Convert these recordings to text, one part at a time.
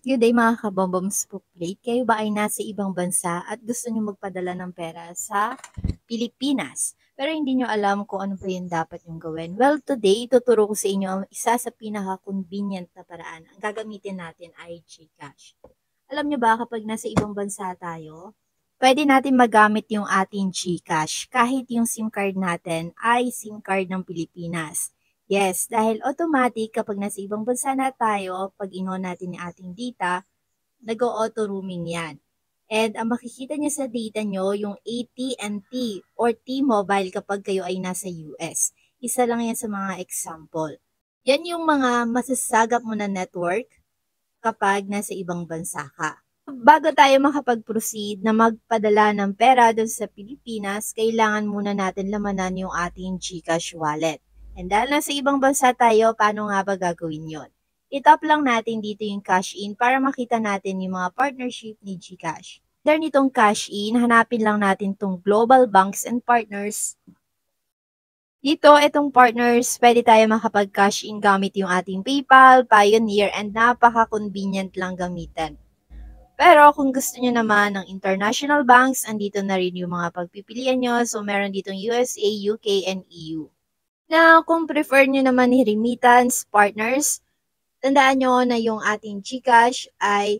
Good day mga kabombom spookplate. Kayo ba ay nasa ibang bansa at gusto nyo magpadala ng pera sa Pilipinas? Pero hindi nyo alam kung ano pa yung dapat yung gawin. Well, today, ituturo ko sa inyo ang isa sa pinaka-convenient na paraan. Ang gagamitin natin ay GCash. Alam nyo ba kapag nasa ibang bansa tayo, pwede natin magamit yung ating GCash kahit yung SIM card natin ay SIM card ng Pilipinas. Yes, dahil automatic kapag nasa ibang bansa na tayo, pag in-on natin yung ating data, nag-auto roaming yan. And ang makikita niya sa data nyo, yung AT&T or T-Mobile kapag kayo ay nasa US. Isa lang yan sa mga example. Yan yung mga masasagap mo na network kapag nasa ibang bansa ka. Bago tayo makapag-proceed na magpadala ng pera doon sa Pilipinas, kailangan muna natin lamanan yung ating GCash wallet. And dahil nasa ibang bansa tayo, paano nga ba gagawin yon? I-tap lang natin dito yung cash in para makita natin yung mga partnership ni GCash. After nitong cash in, hanapin lang natin tong Global Banks and Partners. Dito, itong partners, pwede tayo makapag-cash in gamit yung ating PayPal, Pioneer, and napaka-convenient lang gamitin. Pero kung gusto nyo naman ng international banks, andito na rin yung mga pagpipilian nyo. So, meron ditong USA, UK, and EU. Now, kung prefer nyo naman ni remittance partners, tandaan nyo na yung ating GCash ay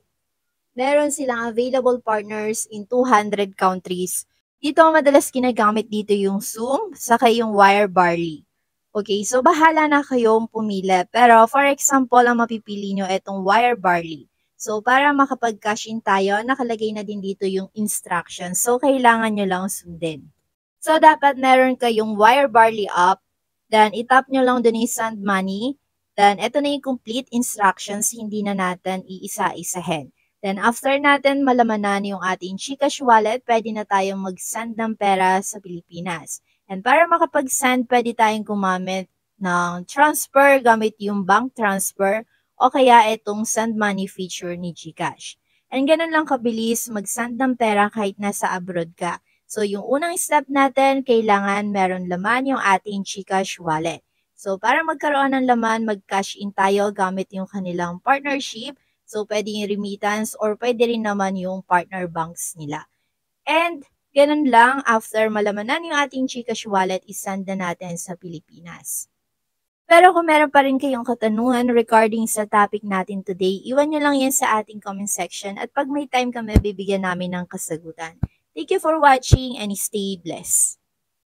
meron silang available partners in 200 countries. Dito ang madalas ginagamit dito yung Zoom, saka yung Wire Barley. Okay, so bahala na kayong pumili. Pero for example, ang mapipili nyo itong Wire Barley. So para makapag-cash in tayo, nakalagay na din dito yung instructions. So kailangan nyo lang sundin. So dapat meron kayong Wire Barley app. Then itap nyo lang dun yung send money. Then ito na yung complete instructions, hindi na natin iisa-isahin. Then after natin malamanan yung ating GCash wallet, pwede na tayong mag-send ng pera sa Pilipinas. And para makapag-send, pwede tayong gumamit ng transfer gamit yung bank transfer o kaya itong send money feature ni GCash. And ganun lang kabilis mag-send ng pera kahit nasa abroad ka. So yung unang step natin, kailangan meron laman yung ating GCash wallet. So para magkaroon ng laman, mag-cash in tayo gamit yung kanilang partnership. So, pwede yung remittance or pwede rin naman yung partner banks nila. And, ganun lang, after malamanan yung ating GCash wallet, isend na natin sa Pilipinas. Pero kung meron pa rin kayong katanungan regarding sa topic natin today, iwan nyo lang yan sa ating comment section at pag may time kami, bibigyan namin ng kasagutan. Thank you for watching and stay blessed.